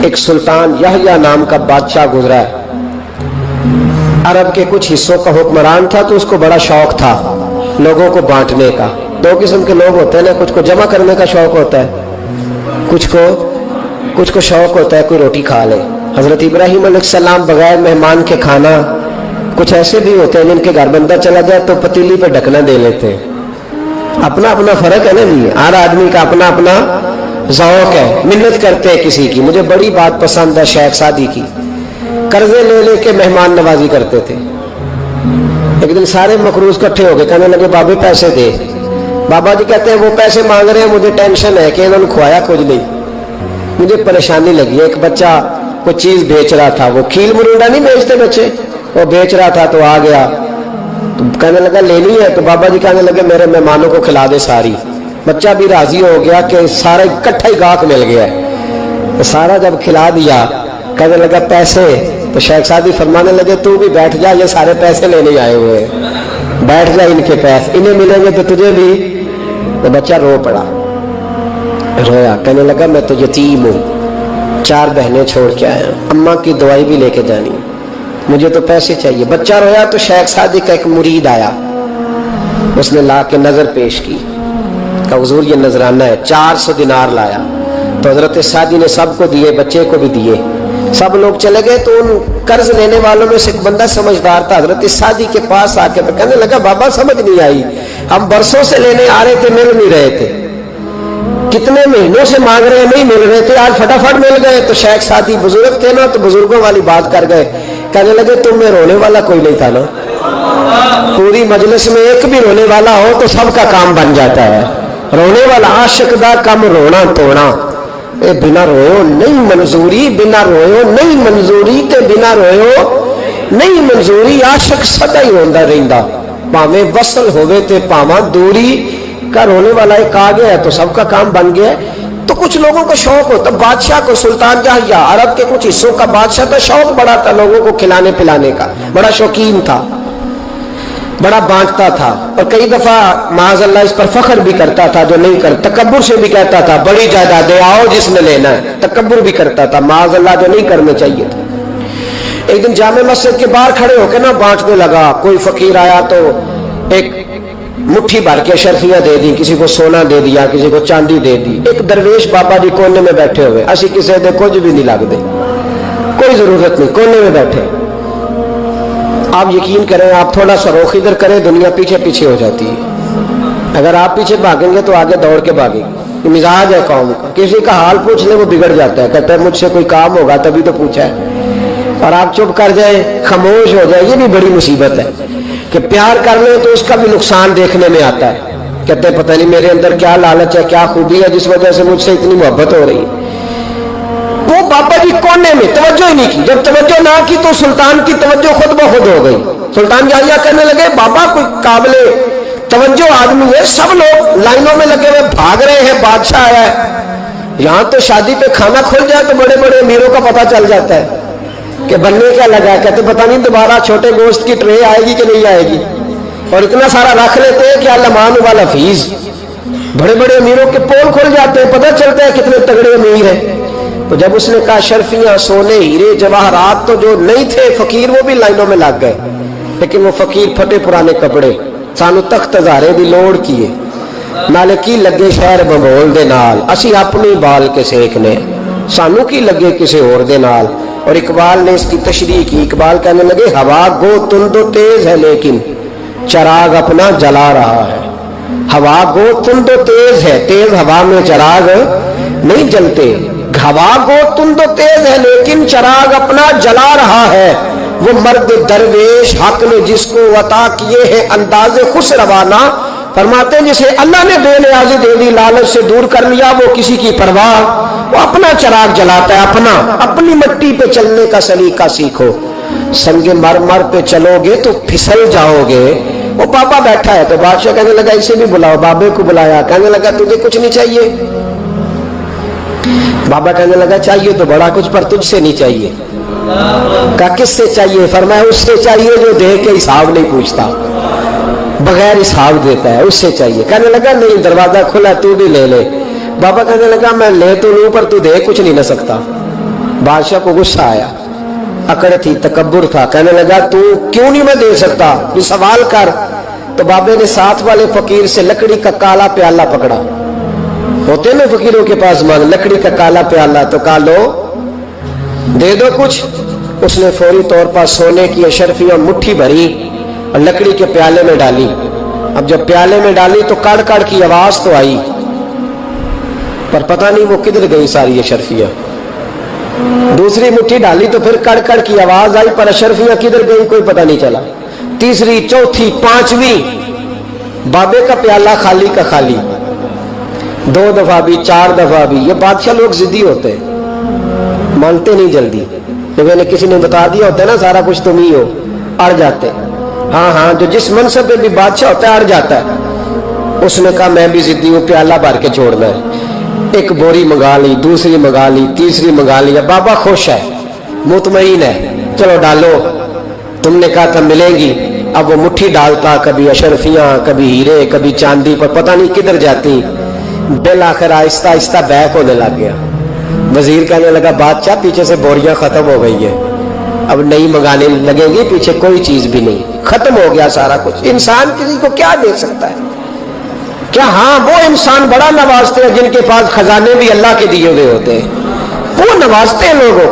ایک سلطان یحییٰ نام کا بادشاہ گزرا ہے، عرب کے کچھ حصوں کا حکمران تھا، تو اس کو بڑا شوق تھا لوگوں کو بانٹنے کا۔ دو قسم کے لوگ ہوتے ہیں نا، کچھ کو جمع کرنے کا شوق ہوتا ہے، کچھ کو شوق ہوتا ہے کوئی روٹی کھا لے۔ حضرت ابراہیم علیہ السلام بغیر مہمان کے کھانا، کچھ ایسے بھی ہوتے ہیں جن کے گھر بندہ چلا جائے تو پتیلی پہ ڈھکنا دے لیتے ہیں۔ اپنا اپنا فرق ہے نا جی، ہر آدمی کا اپنا اپنا ذوق ہے، منت کرتے ہیں کسی کی۔ مجھے بڑی بات پسند ہے شیخ سعدی کی، قرضے لے لے کے مہمان نوازی کرتے تھے۔ ایک دن سارے مقروض کٹھے ہو گئے، کہنے لگے بابے پیسے دے۔ بابا جی کہتے ہیں وہ پیسے مانگ رہے ہیں، مجھے ٹینشن ہے کہ انہوں نے کھوایا کچھ نہیں، مجھے پریشانی لگی۔ ایک بچہ کوئی چیز بیچ رہا تھا، وہ کھیل مرونڈا نہیں بیچتے بچے، وہ بیچ رہا تھا تو آ گیا، تو کہنے لگا لینی ہے، تو بابا جی کہنے لگے میرے مہمانوں کو کھلا دے ساری۔ بچہ بھی راضی ہو گیا کہ سارا اکٹھا ہی گاہک مل گیا ہے، تو سارا جب کھلا دیا کہنے لگا پیسے، تو شیخ سعدی فرمانے لگے تو بھی بیٹھ جا، یہ سارے پیسے لینے آئے ہوئے ہیں، بیٹھ جا، ان کے پیسے انہیں ملیں گے تو تجھے بھی۔ تو بچہ رو پڑا، رویا، کہنے لگا میں تو یتیم ہوں، 4 بہنیں چھوڑ کے آیا ہوں، اماں کی دوائی بھی لے کے جانی، مجھے تو پیسے چاہیے۔ بچہ رویا تو شیخ سعدی کا ایک مرید آیا، اس نے لا کے نظر پیش کی کہ حضور یہ نذرانہ ہے، 400 دینار لایا۔ تو حضرت سعدی نے سب کو دیے، بچے کو بھی دیے، سب لوگ چلے گئے۔ تو ان قرض لینے والوں میں سے ایک بندہ سمجھدار تھا، حضرت سعدی کے پاس آ کے کہنے لگا بابا سمجھ نہیں آئی، ہم برسوں سے لینے آ رہے تھے، مل نہیں رہے تھے، کتنے مہینوں سے مانگ رہے ہیں نہیں مل رہے تھے، آج فٹافٹ مل گئے۔ تو شیخ سعدی بزرگ تھے نا، تو بزرگوں والی بات کر گئے، کہنے لگے تم میں رونے والا کوئی نہیں تھا نا، پوری مجلس میں ایک بھی رونے والا ہو تو سب کا کام بن جاتا ہے۔ رونے والا عاشق دا کم رونا توڑا، اے بنا رویو نہیں منظوری، بنا رویو نہیں منظوری، تے بنا رویو نہیں منظوری، عاشق سدا ہی ہوندا رہندا، پاویں وصل ہوئے تے پاواں دوری کا۔ رونے والا ایک آ گیا ہے تو سب کا کام بن گیا ہے۔ تو کچھ لوگوں کو شوق ہوتا، بادشاہ کو، سلطان یحییٰ عرب کے کچھ حصوں کا بادشاہ تھا، شوق بڑا تھا لوگوں کو کھلانے پلانے کا، بڑا شوقین تھا، بڑا بانٹتا تھا، اور کئی دفعہ معاذ اللہ اس پر فخر بھی کرتا تھا جو نہیں کر، تکبر سے بھی کہتا تھا بڑی جائیدادیں آؤ جس نے لینا ہے، تکبر بھی کرتا تھا معاذ اللہ جو نہیں کرنے چاہیے تھا۔ ایک دن جامع مسجد کے باہر کھڑے ہو کے نا بانٹنے لگا، کوئی فقیر آیا تو ایک مٹھی بھر کے اشرفیاں دے دی، کسی کو سونا دے دیا، کسی کو چاندی دے دی۔ ایک درویش بابا جی کونے میں بیٹھے ہوئے، اسی کسی دے کچھ بھی نہیں لگ دے، کوئی ضرورت نہیں، کونے میں بیٹھے۔ آپ یقین کریں، آپ تھوڑا سا رخ ادھر کریں، دنیا پیچھے پیچھے ہو جاتی ہے۔ اگر آپ پیچھے بھاگیں گے تو آگے دوڑ کے بھاگیں گے۔ مزاج ہے قوم کا، کسی کا حال پوچھ لے وہ بگڑ جاتا ہے، کہتا ہے مجھ سے کوئی کام ہوگا تبھی تو پوچھا ہے، اور آپ چپ کر جائیں، خاموش ہو جائیں، یہ بھی بڑی مصیبت ہے کہ پیار کر لیں تو اس کا بھی نقصان دیکھنے میں آتا ہے، کہتے ہیں پتہ نہیں میرے اندر کیا لالچ ہے، کیا خوبی ہے جس وجہ سے مجھ سے اتنی محبت ہو رہی ہے۔ وہ بابا جی کونے میں توجہ ہی نہیں کی، جب توجہ نہ کی تو سلطان کی توجہ خود بخود ہو گئی۔ سلطان یحییٰ کہنے لگے بابا کوئی قابل توجہ آدمی ہے، سب لوگ لائنوں میں لگے ہوئے بھاگ رہے ہیں، بادشاہ آیا ہے، یہاں تو شادی پہ کھانا کھل جائے تو بڑے بڑے امیروں کا پتہ چل جاتا ہے کہ بننے کیا لگا ہے، کہتے پتہ نہیں دوبارہ چھوٹے گوشت کی ٹرے آئے گی کہ نہیں آئے گی، اور اتنا سارا رکھ لیتے ہیں کہ علمان والا فیس، بڑے بڑے امیروں کے پول کھل جاتے ہیں، پتہ چلتا ہے کتنے تگڑے امیر ہیں۔ تو جب اس نے کہا شرفیاں، سونے، ہیرے، جواہرات، تو جو نہیں تھے فقیر وہ بھی لائنوں میں لگ گئے، لیکن وہ فقیر پھٹے پرانے کپڑے، سانو تخت ہزارے دی لوڑ کیے، نالے کی لگے شہر بمبول دے نال، اسی اپنی بال کے سیکنے، سانو کی لگے کسی اور دے نال۔ اور اقبال نے اس کی تشریح کی، اقبال کہنے لگے ہوا گو تند و تیز ہے لیکن چراغ اپنا جلا رہا ہے، ہوا گو تند و تیز ہے، تیز ہوا میں چراغ نہیں جلتے، ہوا گو تند و تیز ہے لیکن چراغ اپنا جلا رہا ہے، وہ مرد درویش حق نے جس کو عطا کیے ہیں انداز خوش روانہ، فرماتے ہیں جسے اللہ نے بے نیازی دے دی، لالچ سے دور کر لیا، وہ کسی کی پرواہ، وہ اپنا چراغ جلاتا ہے، اپنی مٹی پہ چلنے کا سلیقہ سیکھو، سنگ مرمر پہ چلو گے تو پھسل جاؤ گے۔ وہ بابا بیٹھا ہے تو بادشاہ کہنے لگا اسے بھی بلاؤ، بابے کو بلایا، کہنے لگا تجھے کچھ نہیں چاہیے؟ بابا کہنے لگا چاہیے تو بڑا کچھ، پر تجھ سے نہیں چاہیے۔ کہا کس سے چاہیے؟ فرمایا اس سے چاہیے جو دے کے حساب نہیں پوچھتا، بغیر حساب دیتا ہے، اس سے چاہیے۔ کہنے لگا نہیں، دروازہ کھلا، تو بھی لے لے۔ بابا کہنے لگا میں لے تو لوں پر تو دے کچھ نہیں نہ سکتا، बादशाह को गुस्सा आया, अकड़ थी, तकब्बुर था, कहने लगा तू क्यों नहीं मैं दे सकता, तू सवाल कर। तो बाबे ने साथ वाले फकीर से लकड़ी का काला प्याला पकड़ा, होते ना फकीरों के पास मांग, लकड़ी का काला प्याला, तो कहा लो दे दो कुछ। उसने फौरी तौर पर सोने की अशरफियां मुट्ठी भरी और लकड़ी के प्याले में डाली। अब जब प्याले में डाली तो कड़ कड़ की आवाज तो आई, पर पता नहीं वो किधर गई सारी अशरफियां। दूसरी मुट्ठी डाली तो फिर कड़ कड़ की आवाज आई, पर अशरफियां किधर गई कोई पता नहीं चला। तीसरी, चौथी, पांचवी, बाबे का प्याला खाली का खाली, 2 दफा भी, 4 दफा भी। ये बादशाह लोग जिद्दी होते हैं, मानते नहीं जल्दी। मैंने किसी ने बता दिया होता है ना सारा कुछ तुम ही हो, अड़ जाते। हाँ हाँ, जो जिस मनसब पे भी बादशाह होता है अड़ जाता है। उसने कहा मैं भी जिद्दी हूँ, प्याला भर के छोड़ना है। एक बोरी मंगा ली, दूसरी मंगा ली, तीसरी मंगा ली। बाबा खुश है, मुतमईन है, चलो डालो, तुमने कहा था मिलेंगी। अब वो मुट्ठी डालता, कभी अशरफियां, कभी हीरे, कभी चांदी, पर पता नहीं किधर जाती। बिल आखिर आहिस्ता आहिस्ता बैक होने लग गया। वजीर कहने लगा बादशाह पीछे से बोरियां खत्म हो गई है, अब नई मंगाने लगेंगी, पीछे कोई चीज भी नहीं, खत्म हो गया सारा कुछ। इंसान किसी को क्या दे सकता है? क्या हाँ वो इंसान बड़ा नवाजते हैं जिनके पास खजाने भी अल्लाह के दिए हुए होते हैं, वो नवाजते हैं लोगों,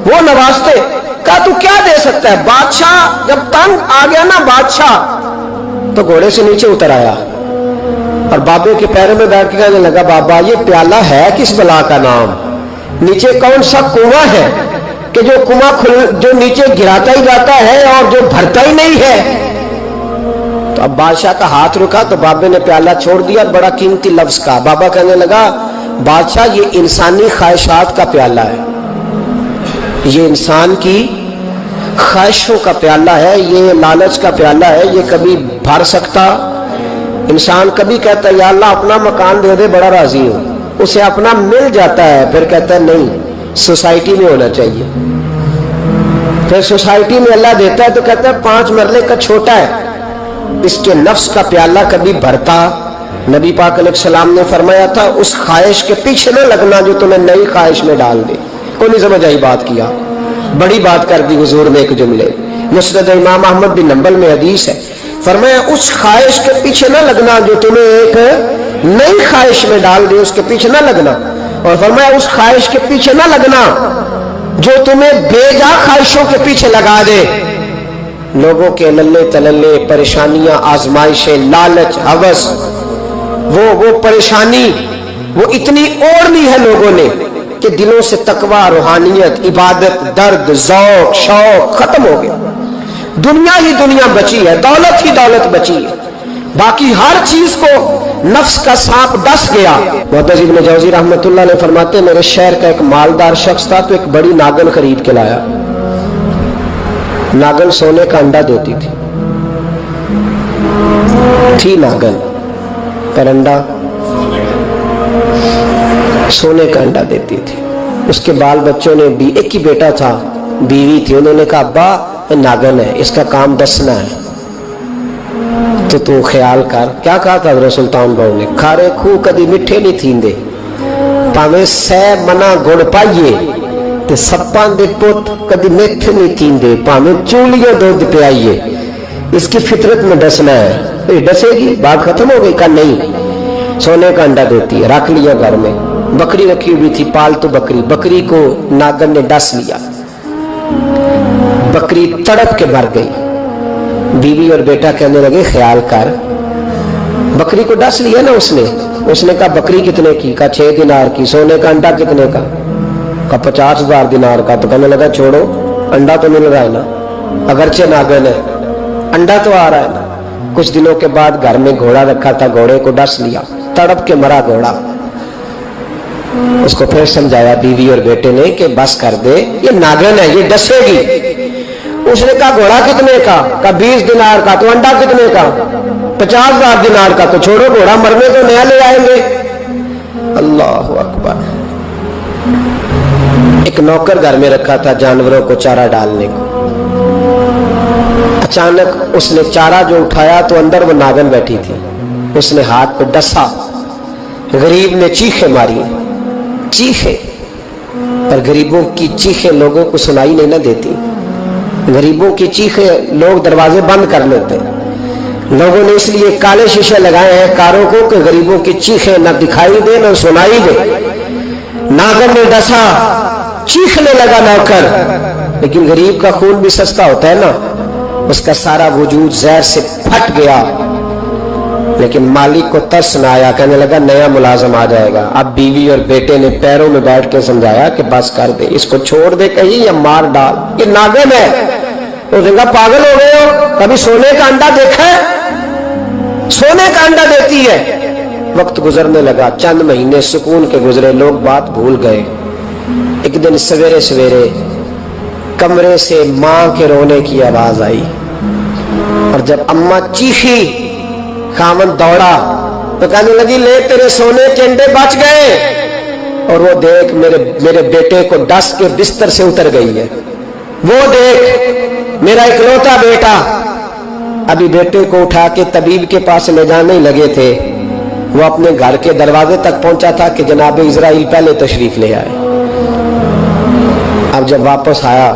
वो नवाजते। कहा तू क्या दे सकता है? बादशाह जब तंग आ गया ना बादशाह, तो घोड़े से नीचे उतर आया और बाबे के पैरों में बैठ के कहने लगा बाबा ये प्याला है किस बला का नाम, नीचे कौन सा कुआं है कि जो कुआं जो नीचे गिराता ही जाता है और जो भरता ही नहीं है। तो अब बादशाह का हाथ रुका तो बाबे ने प्याला छोड़ दिया, बड़ा कीमती लफ्ज का। बाबा कहने लगा बादशाह ये इंसानी ख्वाहिशात का प्याला है, ये इंसान की ख्वाहिशों का प्याला है, ये लालच का प्याला है, ये कभी भर सकता। इंसान कभी कहता है या अल्लाह अपना मकान दे दे, बड़ा राजी हूं, उसे अपना मिल जाता है, फिर कहता है नहीं सोसाइटी में होना चाहिए। फिर सोसाइटी में अल्लाह देता है तो कहता है 5 मरले का छोटा है। इसके नफ्स का प्याला कभी भरता। नबी पाक अलैहिस्सलाम ने फरमाया था उस ख्वाहिश के पीछे न लगना जो तुम्हें नई ख्वाहिश में डाल दे। कोई नहीं समझ आई बात किया, बड़ी बात कर दी हुजूर ने एक जुमले। मुस्नद इमाम अहमद बिन हंबल में हदीस है, फरमाया उस ख्वाहिश के पीछे न लगना जो तुम्हें एक नई ख्वाहिश में डाल दे, उसके पीछे न लगना। और फरमाया उस ख्वाहिश के पीछे न लगना जो तुम्हें बेजा ख्वाहिशों के पीछे लगा दे। लोगों के लल्ले तलल्ले, परेशानियां, आजमाइशें, लालच, हवस, वो परेशानी वो इतनी ओढ़नी है लोगों ने कि दिलों से तकवा, रूहानियत, इबादत, दर्द, ज़ौक, शौक खत्म हो गया। दुनिया ही दुनिया बची है, दौलत ही दौलत बची है, बाकी हर चीज को नफ्स का सांप डस गया। मुहद्दिस इब्न जौज़ी रहमतुल्लाह ने फरमाते मेरे शहर का एक मालदार शख्स था तो एक बड़ी नागन खरीद के लाया। नागन सोने का अंडा देती थी नागन, पर अंडा सोने का अंडा देती थी। उसके बाल बच्चों ने भी, एक ही बेटा था, बीवी थी, उन्होंने कहा अब्बा नागन है, इसका काम दसना है, तो तू ख्याल कर। क्या कहा था हज़रत सुल्तान बहु ने, खारे खूह कदी मिठे नहीं थींदे, भावे सै मना गुड़ पाइए, ते सप्पां दे पुत कदी मिठ नहीं थींदे, भावे चूलियों दूध पियाइए, इसकी फितरत में डसना है। ये डसेगी, बात खत्म हो गई। का नहीं, सोने का अंडा देती है। रख लिया घर में, बकरी रखी हुई थी, पालतू बकरी, बकरी को नागन ने डस लिया, बकरी तड़प के मर गई। बीवी और बेटा कहने लगे ख्याल कर, बकरी को डस लिया ना उसने कहा बकरी कितने की? का 6 दिनार की। सोने का अंडा कितने का? का 50,000 दिनार का। तो कहने लगा छोड़ो, अंडा तो मिल रहा है ना, अगरचे नागन है, अंडा तो आ रहा है ना। कुछ दिनों के बाद घर में घोड़ा रखा था, घोड़े को डस लिया, तड़प के मरा घोड़ा। उसको फिर समझाया बीवी और बेटे ने कि बस कर दे, ये नागन है, ये डसेगी। उसने कहा घोड़ा कितने का? 20 दिनार का। तो अंडा कितने का? 50,000 दिनार का। तो छोड़ो, घोड़ा मरने तो नया ले आएंगे। अल्लाह अकबर। एक नौकर घर में रखा था जानवरों को चारा डालने को। अचानक उसने चारा जो उठाया तो अंदर वो नागन बैठी थी, उसने हाथ पे डसा, गरीब ने चीखे मारी, चीखे। पर गरीबों की चीखें लोगों को सुनाई नहीं ना देती। गरीबों की चीखें लोग दरवाजे बंद कर लेते। लोगों ने इसलिए काले शीशे लगाए हैं कारों को कि गरीबों की चीखें न दिखाई दे न सुनाई दे। नागर ने डसा, चीखने लगा नौकर, लेकिन गरीब का खून भी सस्ता होता है ना, उसका सारा वजूद जहर से फट गया। लेकिन मालिक को तरस न आया, कहने लगा नया मुलाजम आ जाएगा। अब बीवी और बेटे ने पैरों में बैठ के समझाया कि बस कर दे, इसको छोड़ दे कहीं या मार डाल, ये नागिन है। तो जगह पागल हो गए हो, कभी सोने का अंडा देखा है? सोने का अंडा देती है। वक्त गुजरने लगा, चंद महीने सुकून के गुजरे, लोग बात भूल गए। एक दिन सवेरे सवेरे कमरे से मां के रोने की आवाज आई, और जब अम्मा चीखी, खामन दौड़ा तो कहने लगी ले तेरे सोने के अंडे बच गए। और वो देख मेरे बेटे को डस के बिस्तर से उतर गई है। वो देख मेरा इकलौता बेटा। अभी बेटे को उठा के तबीब के पास ले जाने ही लगे थे, वो अपने घर के दरवाजे तक पहुंचा था कि जनाब इजराइल पहले तशरीफ ले आए। अब जब वापस आया,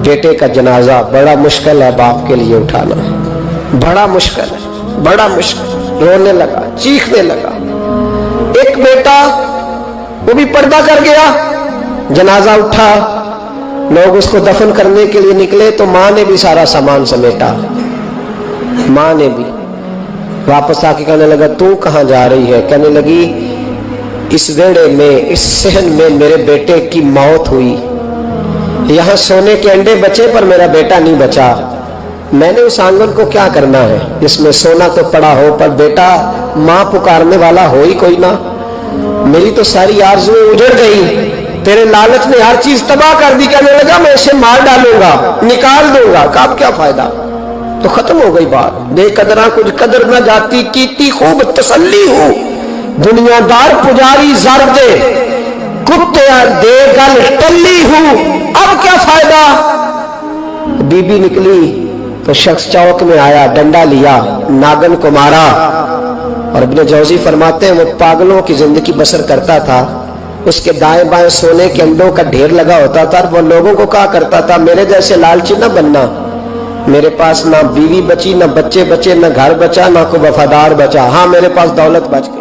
बेटे का जनाजा बड़ा मुश्किल है बाप के लिए उठाना, बड़ा मुश्किल है, बड़ा मुश्किल। रोने लगा, चीखने लगा। एक बेटा वो भी पर्दा कर गया। जनाजा उठा, लोग उसको दफन करने के लिए निकले तो मां ने भी सारा सामान समेटा। मां ने भी वापस आके कहने लगा तू कहां जा रही है? कहने लगी इस वेड़े में, इस सहन में मेरे बेटे की मौत हुई। यहां सोने के अंडे बचे पर मेरा बेटा नहीं बचा। मैंने उस आंगन को क्या करना है जिसमें सोना तो पड़ा हो पर बेटा मां पुकारने वाला हो ही कोई ना। मेरी तो सारी आरज़ुएं उजड़ गई, तेरे लालच ने हर चीज तबाह कर दी। कहने लगा मैं इसे मार डालूंगा, निकाल दूंगा। अब क्या फायदा, तो खत्म हो गई बात। बेकदरा कुछ कदर न जाती, कीती खूब तसल्ली हो। दुनियादार पुजारी जर दे, कुत्ते दे गल टल्ली हूं, अब क्या फायदा। बीबी निकली तो शख्स चौक में आया, डंडा लिया, नागन को मारा। और इब्न जौजी फरमाते हैं वो पागलों की जिंदगी बसर करता था। उसके दाएं बाएं सोने के अंडों का ढेर लगा होता था। वो लोगों को कहा करता था मेरे जैसे लालची न बनना, मेरे पास ना बीवी बची, ना बच्चे बचे, ना घर बचा, ना कोई वफादार बचा। हाँ मेरे पास दौलत बच गई।